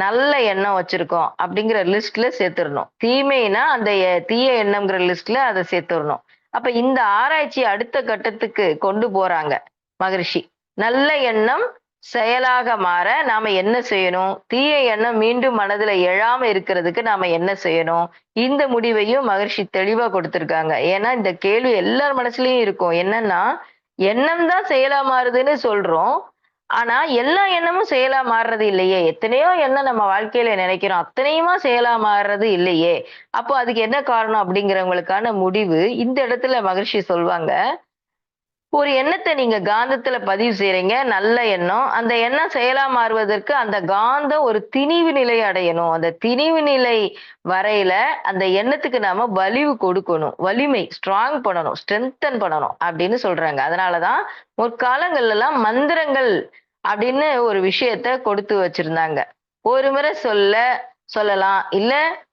Speaker 2: நல்ல எண்ணம் வச்சிருக்கோம் அப்படிங்கிற லிஸ்ட்ல சேர்த்துடணும். தீமைனா அந்த தீய எண்ணம்ங்கிற லிஸ்ட்ல அதை சேர்த்துடணும். அப்ப இந்த ஆராய்ச்சி அடுத்த கட்டத்துக்கு கொண்டு போறாங்க மகரிஷி. நல்ல எண்ணம் செயலாக மாற நாம என்ன செய்யணும்? தீய எண்ணம் மீண்டும் மனதுல எழாம இருக்கிறதுக்கு நாம என்ன செய்யணும்? இந்த முடிவையும் மகரிஷி தெளிவா கொடுத்திருக்காங்க. ஏன்னா இந்த கேள்வி எல்லார் மனசுலயும் இருக்கும். என்னன்னா, எண்ணம் தான் செயலா மாறுதுன்னு சொல்றோம். ஆனா எல்லா எண்ணமும் செயலா மாறுறது இல்லையே. எத்தனையோ எண்ணம் நம்ம வாழ்க்கையில நினைக்கிறோம். அத்தனையுமா செயலா மாறுறது இல்லையே. அப்போ அதுக்கு என்ன காரணம் அப்படிங்கிறவங்களுக்கான முடிவு இந்த இடத்துல மகரிஷி சொல்வாங்க. ஒரு எண்ணத்த நீங்க காந்தத்துல பதிவு செய்றீங்க. நல்ல எண்ணம். அந்த எண்ணம் செயலா மாறுவதற்கு அந்த காந்தம் ஒரு திணிவு நிலை அடையணும். அந்த திணிவு நிலை வரையில அந்த எண்ணத்துக்கு நாம வலிவு கொடுக்கணும். வலிமை ஸ்ட்ராங் பண்ணணும். ஸ்ட்ரெங்தன் பண்ணணும் அப்படின்னு சொல்றாங்க. அதனால தான் முற்காலங்கள்லலாம் மந்திரங்கள் அப்படின்னு ஒரு விஷயத்த கொடுத்து வச்சிருந்தாங்க. ஒரு முறை சொல்லலாம். இல்ல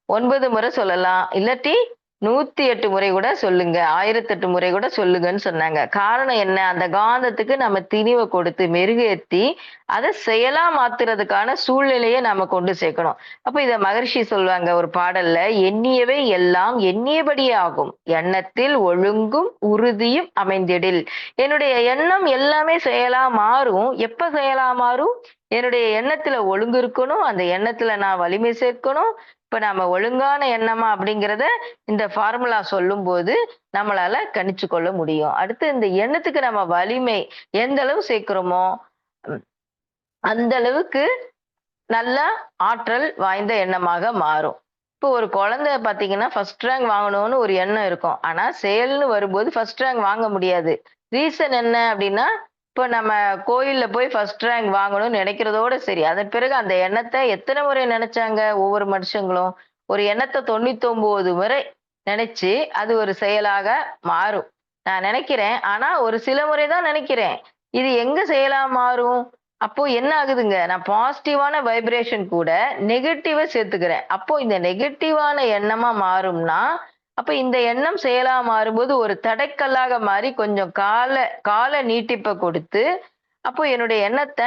Speaker 2: 9 முறை சொல்லலாம். இல்லாட்டி 108 முறை கூட சொல்லுங்க. 1008 முறை கூட சொல்லுங்கன்னு சொன்னாங்க. காரணம் என்ன? அந்த காந்தத்துக்கு நம்ம திணிவ கொடுத்து மெருகேத்தி, அத செயலா மாத்துறதுக்கான சூழ்நிலைய நாம கொண்டு சேர்க்கணும். அப்ப இத மகரிஷி சொல்வாங்க ஒரு பாடல்ல, "எண்ணியவை எல்லாம் எண்ணியபடியே ஆகும். எண்ணத்தில் ஒழுங்கும் உறுதியும் அமைந்திடில்." என்னுடைய எண்ணம் எல்லாமே செயலா மாறும். எப்ப செயலா மாறும்? என்னுடைய எண்ணத்துல ஒழுங்கு இருக்கணும். அந்த எண்ணத்துல நான் வலிமை சேர்க்கணும். இப்ப நாம ஒழுங்கான எண்ணமா அப்படிங்கிறத இந்த ஃபார்முலா சொல்லும்போது நம்மளால கணிச்சு கொள்ள முடியும். அடுத்து இந்த எண்ணத்துக்கு நம்ம வலிமை எந்த அளவு சேர்க்கிறோமோ, ம், அந்த அளவுக்கு நல்ல ஆற்றல் வாய்ந்த எண்ணமாக மாறும். இப்போ ஒரு குழந்தை பார்த்தீங்கன்னா, ஃபர்ஸ்ட் ரேங்க் வாங்கணும்னு ஒரு எண்ணம் இருக்கும். ஆனா செயல்னு வரும்போது ஃபர்ஸ்ட் ரேங்க் வாங்க முடியாது. ரீசன் என்ன அப்டின்னா, இப்போ நம்ம கோயில்ல போய் ஃபர்ஸ்ட் ரேங்க் வாங்கணும்னு நெனைக்கிறதோட சரி. அதன் பிறகு அந்த எண்ணத்த எத்தன முறை நெனச்சாங்க ஒவ்வொரு மனுஷங்களும்? ஒரு எண்ணத்த 99 முறை நெனச்சு, அது ஒரு செயலாக மாறும். நான் நெனைக்கிறேன். ஆனா ஒரு சில முறை தான் நெனைக்கிறேன். இது எங்க செயலா மாறும்? அப்போ என்ன ஆகுதுங்க? நான் பாசிட்டிவான வைப்ரேஷன் கூட நெகட்டிவ சேர்த்துக்கிறேன். அப்போ இந்த நெகட்டிவான எண்ணமா மாறும்னா, அப்ப இந்த எண்ணம் செயலா மாறும்போது ஒரு தடைக்கல்லாக மாறி கொஞ்சம் கால நீட்டிப்ப கொடுத்து, அப்போ என்னுடைய எண்ணத்த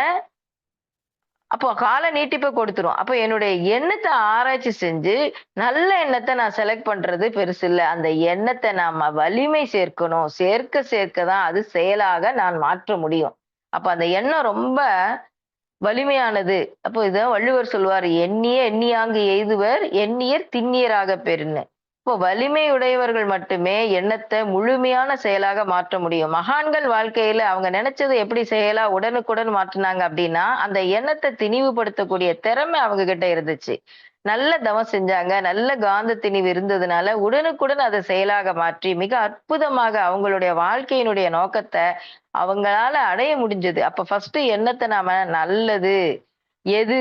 Speaker 2: அப்போ கால நீட்டிப்ப கொடுத்துரும். அப்ப என்னுடைய எண்ணத்த ஆராய்ச்சி செஞ்சு, நல்ல எண்ணத்த நான் செலக்ட் பண்றது பெருசில்ல. அந்த எண்ணத்த நாம வலிமை சேர்க்கணும். சேர்க்க சேர்க்க தான் அது செயலாக நான் மாற்ற முடியும். அப்ப அந்த எண்ணம் ரொம்ப வலிமையானது. அப்போ இத வள்ளுவர் சொல்வாரு, "எண்ணிய எண்ணியாங்கு எய்துவர் எண்ணியர் திண்ணியராகப் பெறின்னு." இப்போ வலிமை உடையவர்கள் மட்டுமே எண்ணத்த முழுமையான செயலாக மாற்ற முடியும். மகான்கள் வாழ்க்கையில அவங்க நெனச்சத எப்படி செயலா உடனுக்குடன் மாற்றுனாங்க அப்டின்னா, அந்த எண்ணத்த திணிவுபடுத்தக்கூடிய திறமை அவங்க கிட்ட இருந்துச்சு. நல்ல தவம் செஞ்சாங்க. நல்ல காந்த திணிவு இருந்ததுனால, உடனுக்குடன் அத செயலாக மாற்றி, மிக அற்புதமாக அவங்களுடைய வாழ்க்கையினுடைய நோக்கத்த அவங்களால அடைய முடிஞ்சது. அப்ப ஃபர்ஸ்ட்டு எண்ணத்த நாம நல்லது எது?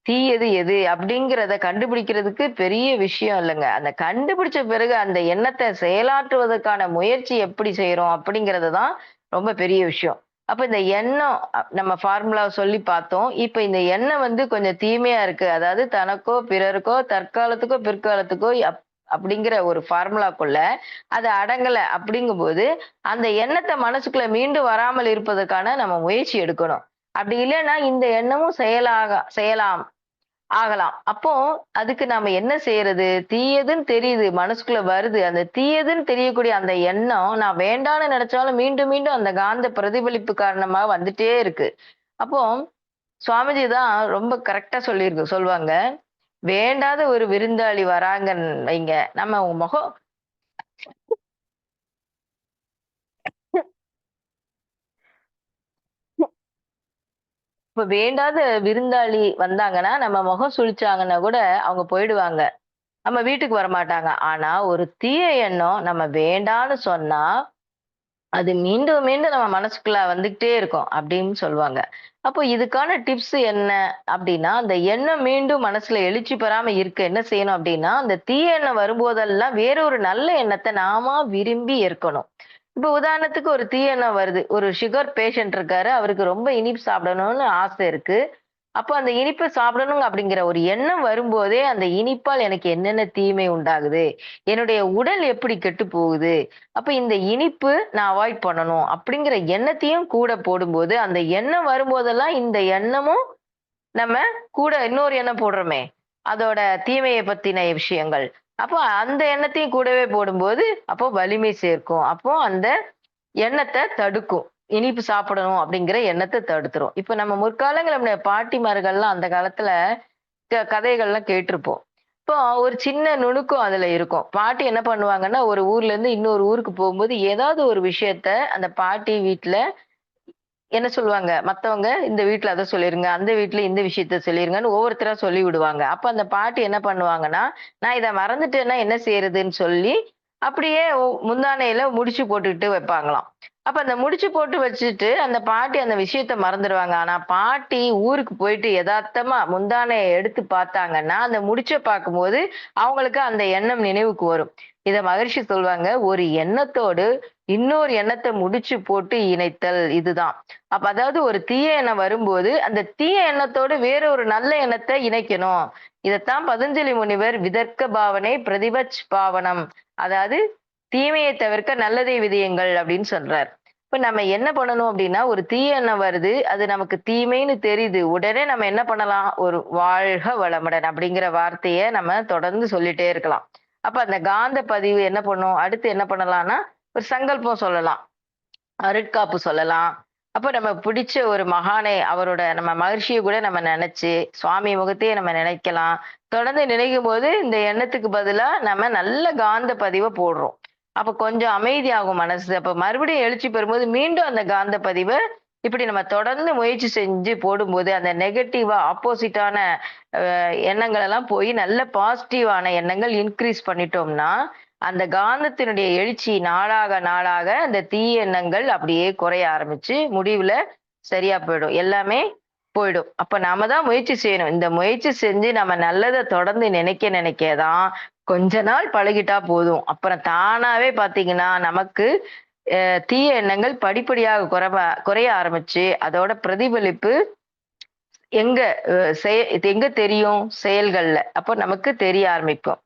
Speaker 2: தீயது எது? அப்படிங்கிறத கண்டுபிடிக்கிறதுக்கு பெரிய விஷயம் இல்லங்க. அந்த கண்டுபிடிச்ச பிறகு அந்த எண்ணத்த செயலாற்றுவதற்கான முயற்சி எப்படி செய்றோம்? அப்படிங்கிறது தான் ரொம்ப பெரிய விஷயம். அப்ப இந்த எண்ணம் நம்ம ஃபார்முலா சொல்லி பார்த்தோம். இப்ப இந்த எண்ணம் வந்து கொஞ்சம் தீமையா இருக்கு. அதாவது தனக்கோ, பிறருக்கோ, தற்காலத்துக்கோ, பிற்காலத்துக்கோ அப்படிங்கிற ஒரு ஃபார்முலாக்குள்ள அது அடங்கல அப்படிங்கும்போது, அந்த எண்ணத்த மனசுக்குள்ள மீண்டும் வராமல் இருப்பதற்கான நம்ம முயற்சி எடுக்கணும். அப்படி இல்லன்னா இந்த எண்ணமும் செயலாம் ஆகலாம். அப்போ அதுக்கு நாம என்ன செய்யறது? தீயதுன்னு தெரியுது. மனசுக்குள்ள வருது. அந்த தீயதுன்னு தெரியக்கூடிய அந்த எண்ணம், நான் வேண்டான்னு நெனச்சாலும் மீண்டும், மீண்டும் அந்த காந்த பிரதிபலிப்பு காரணமா வந்துட்டே இருக்கு. அப்போ சுவாமிஜி தான் ரொம்ப கரெக்ட்டா சொல்வாங்க. வேண்டாத ஒரு விருந்தாளி வராங்கன்னு வைங்க. நம்ம முகம் இப்ப வேண்டாத விருந்தாளி வந்தாங்கன்னா, நம்ம முகம் சுளிச்சாங்கன்னா கூட அவங்க போயிடுவாங்க. நம்ம வீட்டுக்கு வரமாட்டாங்க. ஆனா, ஒரு தீய எண்ணம் நம்ம வேண்டான்னு சொன்னா, அது மீண்டும், மீண்டும் நம்ம மனசுக்குள்ள வந்துகிட்டே இருக்கும் அப்படின்னு சொல்லுவாங்க. அப்போ இதுக்கான டிப்ஸ் என்ன அப்படின்னா, அந்த எண்ணம் மீண்டும் மனசுல எழுச்சி பெறாம இருக்க என்ன செய்யணும் அப்படின்னா, அந்த தீய எண்ணம் வரும்போதெல்லாம் வேற ஒரு நல்ல எண்ணத்த நாமா விரும்பி ஏற்கணும். இப்ப உதாரணத்துக்கு ஒரு தீய எண்ணம் வருது. ஒரு சுகர் பேஷண்ட் இருக்காரு. அவருக்கு ரொம்ப இனிப்பு சாப்பிடணும்னு ஆசை இருக்கு. அப்ப அந்த இனிப்ப சாப்பிடணும் அப்படிங்கிற ஒரு எண்ணம் வரும்போதே, அந்த இனிப்பால் எனக்கு என்னென்ன தீமை உண்டாகுது? என்னுடைய உடல் எப்படி கெட்டுப் போகுது? அப்ப இந்த இனிப்பு நான் அவாய்ட் பண்ணணும் அப்படிங்கிற எண்ணத்தையும் கூட போடும்போது, அந்த எண்ணம் வரும்போதெல்லாம் இந்த எண்ணமும் நம்ம கூட இன்னொரு எண்ணம் போடுறோமே, அதோட தீமைய பத்தின விஷயங்கள். அப்போ அந்த எண்ணத்தையும் கூடவே போடும்போது, அப்போ வலிமை சேர்க்கும். அப்போ அந்த எண்ணத்த தடுக்கும். இனிப்பு சாப்பிடணும் அப்படிங்கிற எண்ணத்தை தடுத்துரும். இப்ப நம்ம முற்காலங்கள்ல நம்முடைய பாட்டிமார்கள்லாம் அந்த காலத்துல கதைகள்லாம் கேட்டிருப்போம். இப்போ ஒரு சின்ன நுணுக்கம் அதுல இருக்கும். பாட்டி என்ன பண்ணுவாங்கன்னா, ஒரு ஊர்ல இருந்து இன்னொரு ஊருக்கு போகும்போது ஏதாவது ஒரு விஷயத்த அந்த பாட்டி வீட்ல என்ன சொல்லுவாங்க, மத்தவங்க இந்த வீட்ல அத சொல்லிருங்க, அந்த வீட்ல இந்த விஷயத்த சொல்லிருங்கன்னு ஒவ்வொருத்தரா சொல்லி விடுவாங்க. அப்ப அந்த பாட்டி என்ன பண்ணுவாங்கன்னா, நான் இத மறந்துட்டேன்னா என்ன செய்றதுன்னு சொல்லி, அப்படியே முந்தானையில முடிச்சு போட்டுட்டு வைப்பாங்களாம். அப்ப அந்த முடிச்சு போட்டு வச்சுட்டு, அந்த பாட்டி அந்த விஷயத்த மறந்துடுவாங்க. ஆனா பாட்டி ஊருக்கு போயிட்டு எதார்த்தமா முந்தானைய எடுத்து பார்த்தாங்கன்னா, அந்த முடிச்ச பார்க்கும்போது, அவங்களுக்கு அந்த எண்ணம் நினைவுக்கு வரும். இத மகரிஷி சொல்வாங்க, "ஒரு எண்ணத்தோடு இன்னொரு எண்ணத்த முடிச்சு போட்டு இணைத்தல் இதுதான்." அப்ப அதாவது ஒரு தீய எண்ணம் வரும்போது, அந்த தீய எண்ணத்தோடு வேற ஒரு நல்ல எண்ணத்த இணைக்கணும். இதத்தான் பதஞ்சலி முனிவர் விதர்க்க பாவனை பிரதிபட்ச் பாவனம். அதாவது தீமையை தவிர்க்க நல்லதை விதையுங்கள் அப்படின்னு சொல்றார். இப்ப நம்ம என்ன பண்ணணும் அப்படின்னா, ஒரு தீய எண்ணம் வருது. அது நமக்கு தீமைன்னு தெரியுது. உடனே நம்ம என்ன பண்ணலாம்? ஒரு வாழ்க வளமுடன் அப்படிங்கிற வார்த்தைய நம்ம தொடர்ந்து சொல்லிட்டே இருக்கலாம். அப்ப அந்த காந்த பதிவு என்ன பண்ணும்? அடுத்து என்ன பண்ணலாம்னா, ஒரு சங்கல்பம் சொல்லலாம். அருட்காப்பு சொல்லலாம். அப்ப நம்ம பிடிச்ச ஒரு மகானை அவரோட நம்ம மகர்ஷிய கூட நம்ம நெனச்சு, சுவாமி முகத்தையே நம்ம நினைக்கலாம். தொடர்ந்து நினைக்கும்போது, இந்த எண்ணத்துக்கு பதிலா நம்ம நல்ல காந்த பதிவ போடுறோம். அப்ப கொஞ்சம் அமைதியாகும் மனசு. அப்ப மறுபடியும் எழுச்சி பெறும்போது, மீண்டும் அந்த காந்த பதிவ இப்படி நம்ம தொடர்ந்து முயற்சி செஞ்சு போடும்போது, அந்த நெகட்டிவா ஆப்போசிட்டான எண்ணங்கள் எல்லாம் போய் நல்ல பாசிட்டிவான எண்ணங்கள் இன்கிரீஸ் பண்ணிட்டோம்னா, அந்த காந்தத்தினுடைய எழுச்சி நாளாக நாளாக அந்த தீய எண்ணங்கள் அப்படியே குறைய ஆரம்பிச்சு, முடிவுல சரியா போயிடும். எல்லாமே போயிடும். அப்ப நாம தான் முயற்சி செய்யணும். இந்த முயற்சி செஞ்சு நம்ம நல்லத தொடர்ந்து நினைக்க நினைக்க தான், கொஞ்ச நாள் பழகிட்டா போதும். அப்புறம் தானாவே பார்த்தீங்கன்னா, நமக்கு தீய எண்ணங்கள் படிப்படியாக குறைய ஆரம்பிச்சு, அதோட பிரதிபலிப்பு எங்க அ செய இது எங்க தெரியும்? செயல்கள்ல. அப்ப நமக்கு தெரிய ஆரம்பிக்கும்.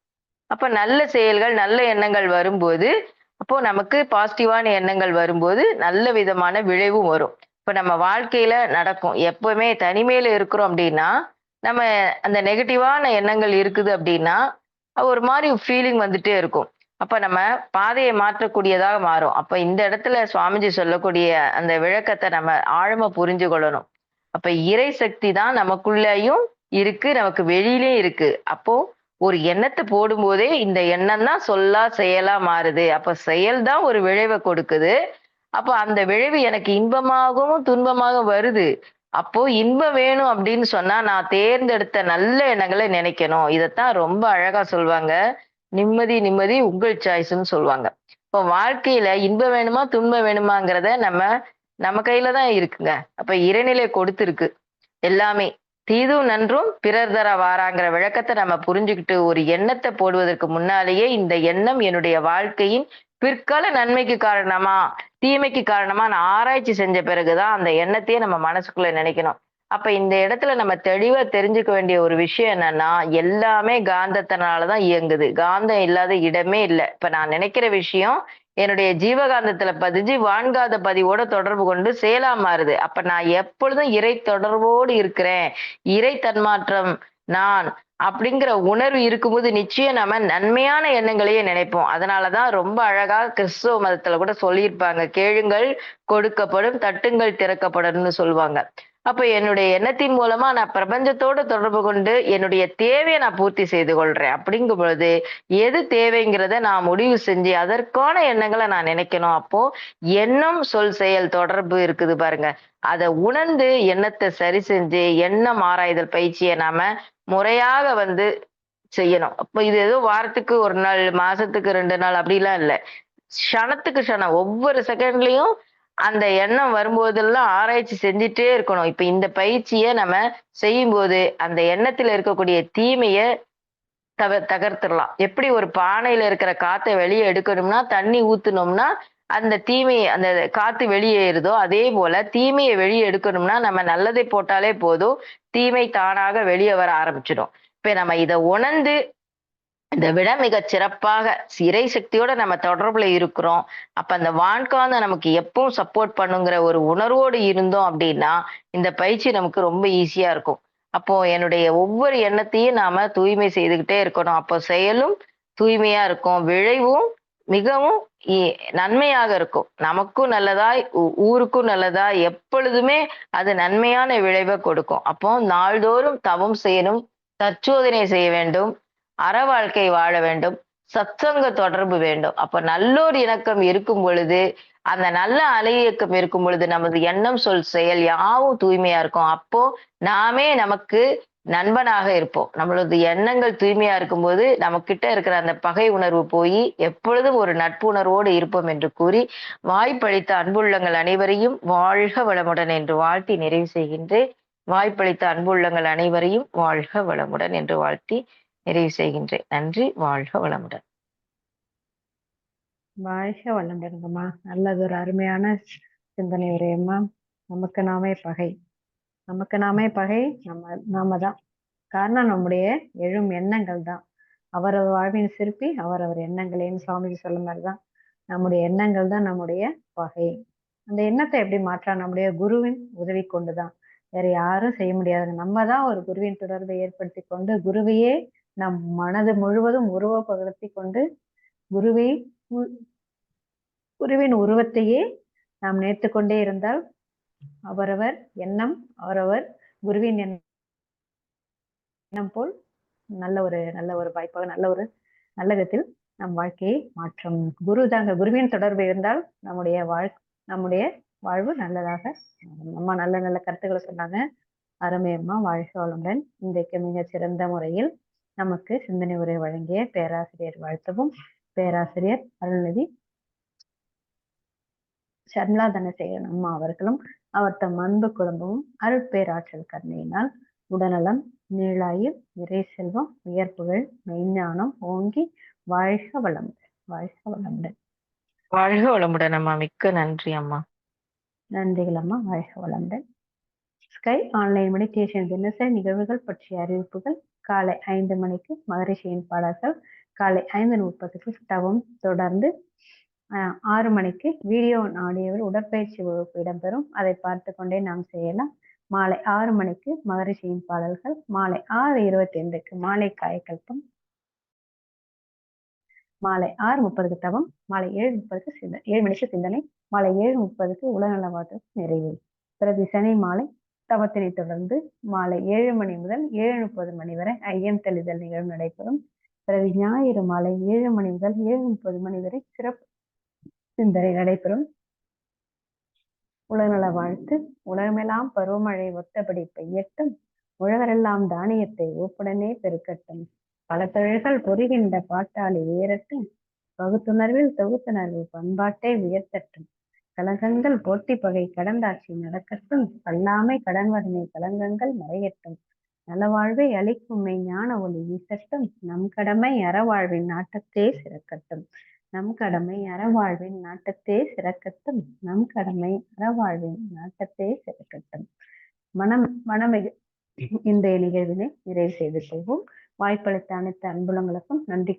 Speaker 2: அப்ப நல்ல செயல்கள், நல்ல எண்ணங்கள் வரும்போது, அப்போ நமக்கு பாசிட்டிவான எண்ணங்கள் வரும்போது, நல்ல விதமான விளைவும் வரும். இப்ப நம்ம வாழ்க்கையில நடக்கும். எப்பவுமே தனிமையில இருக்கிறோம் அப்டின்னா, நம்ம அந்த நெகட்டிவான எண்ணங்கள் இருக்குது அப்டின்னா, ஒரு மாரி ஃபீலிங் வந்துட்டே இருக்கும். அப்ப நம்ம பாதைய மாற்றக்கூடியதாக மாறும். அப்ப இந்த இடத்துல சுவாமிஜி சொல்லக்கூடிய அந்த விளக்கத்த நம்ம ஆழமா புரிஞ்சு கொள்ளணும். அப்ப இறை சக்தி தான் நமக்குள்ளயும் இருக்கு, நமக்கு வெளியிலயும் இருக்கு. அப்போ ஒரு எண்ணத்த போடும்போதே, இந்த எண்ணம் தான் சொல்லா, செயலா மாறுது. அப்ப செயல் தான் ஒரு விளைவ கொடுக்குது. அப்ப அந்த விளைவு எனக்கு இன்பமாகவும், துன்பமாகவும் வருது. அப்போ இன்பம் வேணும் அப்படின்னு சொன்னா, நான் தேர்ந்தெடுத்த நல்ல எண்ணங்கள நினைக்கணும். இதத்தான் ரொம்ப அழகா சொல்வாங்க. நிம்மதி, நிம்மதி உங்கள் சாய்ஸ்ன்னு சொல்வாங்க. இப்போ வாழ்க்கையில இன்பம் வேணுமா, துன்பம் வேணுமாங்கிறத நம்ம கையில தான் இருக்குங்க. அப்ப இறைநிலை கொடுத்திருக்கு. எல்லாமே. தீதும் நன்றும் பிறர் தர வாராங்கிற விளக்கத்த நம்ம புரிஞ்சுகிட்டு, ஒரு எண்ணத்த போடுவதற்கு முன்னாலேயே, இந்த எண்ணம் என்னுடைய வாழ்க்கையின் பிற்கால நன்மைக்கு காரணமா? தீமைக்கு காரணமான்னு ஆராய்ச்சி செஞ்ச பிறகு தான், அந்த எண்ணத்தையே நம்ம மனசுக்குள்ள நினைக்கணும். அப்ப இந்த இடத்துல நம்ம தெளிவா தெரிஞ்சுக்க வேண்டிய ஒரு விஷயம் என்னன்னா, எல்லாமே காந்தத்தினால தான் இயங்குது. காந்தம் இல்லாத இடமே இல்ல. இப்ப நான் நினைக்கிற விஷயம், என்னுடைய ஜீவகாந்தத்துல பதிஞ்சு, வான்காந்த பதிவோட தொடர்பு கொண்டு செயலா மாறுது. அப்ப நான் எப்பொழுதும் இறை தொடர்போடு இருக்கிறேன். இறை தன்மாற்றம் நான் அப்படிங்கிற உணர்வு இருக்கும்போது, நிச்சயம் நம்ம நன்மையான எண்ணங்களையே நினைப்போம். அதனால தான் ரொம்ப அழகா கிறிஸ்துவ மதத்துல கூட சொல்லியிருப்பாங்க. "கேளுங்கள் கொடுக்கப்படும், தட்டுங்கள் திறக்கப்படும்னு" சொல்லுவாங்க. அப்ப என்னுடைய எண்ணத்தின் மூலமா நான் பிரபஞ்சத்தோட தொடர்பு கொண்டு, என்னுடைய தேவைய நான் பூர்த்தி செய்து கொள்றேன். அப்படிங்கும் பொழுது, எது தேவைங்கிறத நான் முடிவு செஞ்சு, அதற்கான எண்ணங்கள நான் நினைக்கணும். அப்போ எண்ணம், சொல், செயல் தொடர்பு இருக்குது பாருங்க. அத உணர்ந்து எண்ணத்த சரி செஞ்சு, எண்ணம் ஆராய்தல் பயிற்சிய நாம முறையாக செய்யணும். அப்ப இது ஏதோ வாரத்துக்கு 1 நாள், மாசத்துக்கு 2 நாள் அப்படிலாம் இல்ல. க்ஷணத்துக்கு க்ஷணம் ஒவ்வொரு செகண்ட்லயும் அந்த எண்ணம் வரும்போதெல்லாம் ஆராய்ச்சி செஞ்சுட்டே இருக்கணும். இப்ப இந்த பயிற்சிய நம்ம செய்யும்போது, அந்த எண்ணத்துல இருக்கக்கூடிய தீமைய தகர்த்துறலாம். எப்படி ஒரு பானையில இருக்கிற காத்த வெளிய எடுக்கணும்னா, தண்ணி ஊத்துனோம்னா, அந்த அந்த காத்து வெளியேறுதோ, அதே போல தீமைய வெளிய எடுக்கணும்னா, நம்ம நல்லதை போட்டாலே போதும். தீமை தானாக வெளிய வர ஆரம்பிச்சுடும். இப்ப நம்ம இத உணர்ந்து இத விட மிகச் சிறப்பாக இறை சக்தியோட நம்ம தொடர்புல இருக்கிறோம். அப்ப அந்த வான்காந்தம் நமக்கு எப்பவும் சப்போர்ட் பண்ணுங்கிற ஒரு உணர்வோடு இருந்தோம் அப்டின்னா, இந்த பயிற்சி நமக்கு ரொம்ப ஈஸியா இருக்கும். அப்போ என்னுடைய ஒவ்வொரு எண்ணத்தையும் நாம தூய்மை செய்துகிட்டே இருக்கணும். அப்போ செயலும் தூய்மையா இருக்கும். விளைவும் மிகவும் நன்மையாக இருக்கும். நமக்கும் நல்லதாய், ஊருக்கும் நல்லதாய், எப்பொழுதுமே அது நன்மையான விளைவை கொடுக்கும். அப்போ நாள்தோறும் தவம் செய்யணும், தற்சோதனை செய்ய வேண்டும், அற வாழ்க்கை வாழ வேண்டும், சத்சங்க தொடர்பு வேண்டும். அப்ப நல்லோர் இணக்கம் இருக்கும் பொழுது, அந்த நல்ல அலை இயக்கம் இருக்கும் பொழுது நமது எண்ணம், சொல், செயல் யாவும் தூய்மையா இருக்கும். அப்போ நாமே நமக்கு நண்பனாக இருப்போம். நம்மளது எண்ணங்கள் தூய்மையா இருக்கும்போது நமக்கிட்ட இருக்கிற அந்த பகை உணர்வு போய் எப்பொழுதும் ஒரு நட்புணர்வோடு இருப்போம் என்று கூறி, வாய்ப்பளித்த அன்புள்ளங்கள் அனைவரையும் வாழ்க வளமுடன் என்று வாழ்த்தி நிறைவு செய்கின்றேன். வாய்ப்பளித்த அன்புள்ளங்கள் அனைவரையும் வாழ்க வளமுடன் என்று வாழ்த்தி நிறைவு செய்கின்றேன். நன்றி. வாழ்க வளமுடன்.
Speaker 1: வாழ்க வளமுடன்ங்கம்மா. நல்லது, ஒரு அருமையான சிந்தனை உரையம்மா. நமக்கு நாமே பகை, நமக்கு நாமே பகை நாம தான். காரணம் நம்முடைய எழும் எண்ணங்கள் தான். அவரவர் வாழ்வின் சிற்பி அவரவர் எண்ணங்களேன்னு சுவாமிஜி சொல்ல மாதிரிதான் நம்முடைய எண்ணங்கள் தான் நம்முடைய பகை. அந்த எண்ணத்தை எப்படி மாற்றலாம்? நம்முடைய குருவின் உதவி கொண்டுதான். வேற யாரும் செய்ய முடியாது. நம்ம தான் ஒரு குருவின் தொடர்பை ஏற்படுத்தி கொண்டு குருவையே நம் மனது முழுவதும் உருவப்படுத்தி கொண்டு குருவின் உருவத்தையே நாம் நேர்த்து கொண்டே இருந்தால் அவரவர் எண்ணம் அவரவர் குருவின் எண்ணம் போல் நல்ல ஒரு வாய்ப்பாக நல்ல விதத்தில் நம் வாழ்க்கையை மாற்றும். குருவின் தொடர்பு இருந்தால் நம்முடைய வாழ்வு நல்லதாக. அம்மா நல்ல கருத்துக்களை சொன்னாங்க. அருமையம்மா. வாழ்க வளமுடன். இன்றைக்கு மிக சிறந்த முறையில் நமக்கு சிந்தனை உரை வழங்கிய பேராசிரியர் வாழ்த்தவும், பேராசிரியர் அருள்நிதி ஷர்மிளா தனசேகரன் அம்மா அவர்களும் அவர் தம் அன்பு குடும்பமும் அருட்பேராற்றல் கருணையினால் உடல்நலம், நீளாயுள், இறை செல்வம், உயர்ப்புகள், மெய்ஞானம் ஓங்கி வாழ்க வளமுடன். வாழ்க வளமுடன்.
Speaker 2: வாழ்க வளமுடன் அம்மா. மிக்க நன்றி அம்மா.
Speaker 1: நன்றிகள் அம்மா. வாழ்க வளமுடன். ஸ்கை ஆன்லைன் மெடிடேஷன் தினசரி நிகழ்வுகள் பற்றிய அறிவிப்புகள். காலை 5 மணிக்கு மகரிஷியின் பாடல்கள், காலை 5:30க்கு தவம், தொடர்ந்து 6 மணிக்கு வீடியோ ஆடியோவில் உடற்பயிற்சி வகுப்பு இடம்பெறும். அதை பார்த்து கொண்டே நாம் செய்யலாம். மாலை 6 மணிக்கு மகரிஷியின் பாடல்கள், மாலை 6:25க்கு மாலை காயக்கல்பம், மாலை 6:30க்கு தவம், மாலை 7 மணிக்கு சிந்தனை, மாலை 7:30க்கு உலகநலவாழ்வு நிறைவு. பிறகு சனி மாலை தவத்தினை தொடர்ந்து மாலை 7 மணி முதல் 7:30 மணி வரை ஐயம் தெளிதல் நிகழ்வு நடைபெறும். பிறகு ஞாயிறு மாலை 7 மணி முதல் 7:30 மணி வரை சிறப்பு சிந்தனை நடைபெறும். உலகநல வாழ்த்து. உலகமெல்லாம் பருவமழை ஒத்தபடி பெய்யட்டும், உழவரெல்லாம் தானியத்தை ஓப்புடனே பெருக்கட்டும், பல தொழில்கள் பொறுகின்ற பாட்டாளி உயரட்டும், பகுத்துணர்வில் தொகுத்துணர்வு பண்பாட்டை உயர்த்தட்டும், கலகங்கள் போட்டி பகை கடந்தாட்சி நடக்கட்டும், கல்லாமை கடன்வதனை கலங்கங்கள் மறையட்டும், நலவாழ்வை அளிக்கும் மெய்ஞான ஒளி வீசட்டும், நம் கடமை அறவாழ்வின் நாட்டத்தே சிறக்கட்டும், நம் கடமை அறவாழ்வின் நாட்டத்தே சிறக்கட்டும், நம் கடமை அறவாழ்வின் நாட்டத்தே சிறக்கட்டும். மனமிகு இன்றைய நிகழ்வினை நிறைவு செய்து கொள்வோம். வாய்ப்பளித்த அனைத்து அன்புலங்களுக்கும் நன்றி.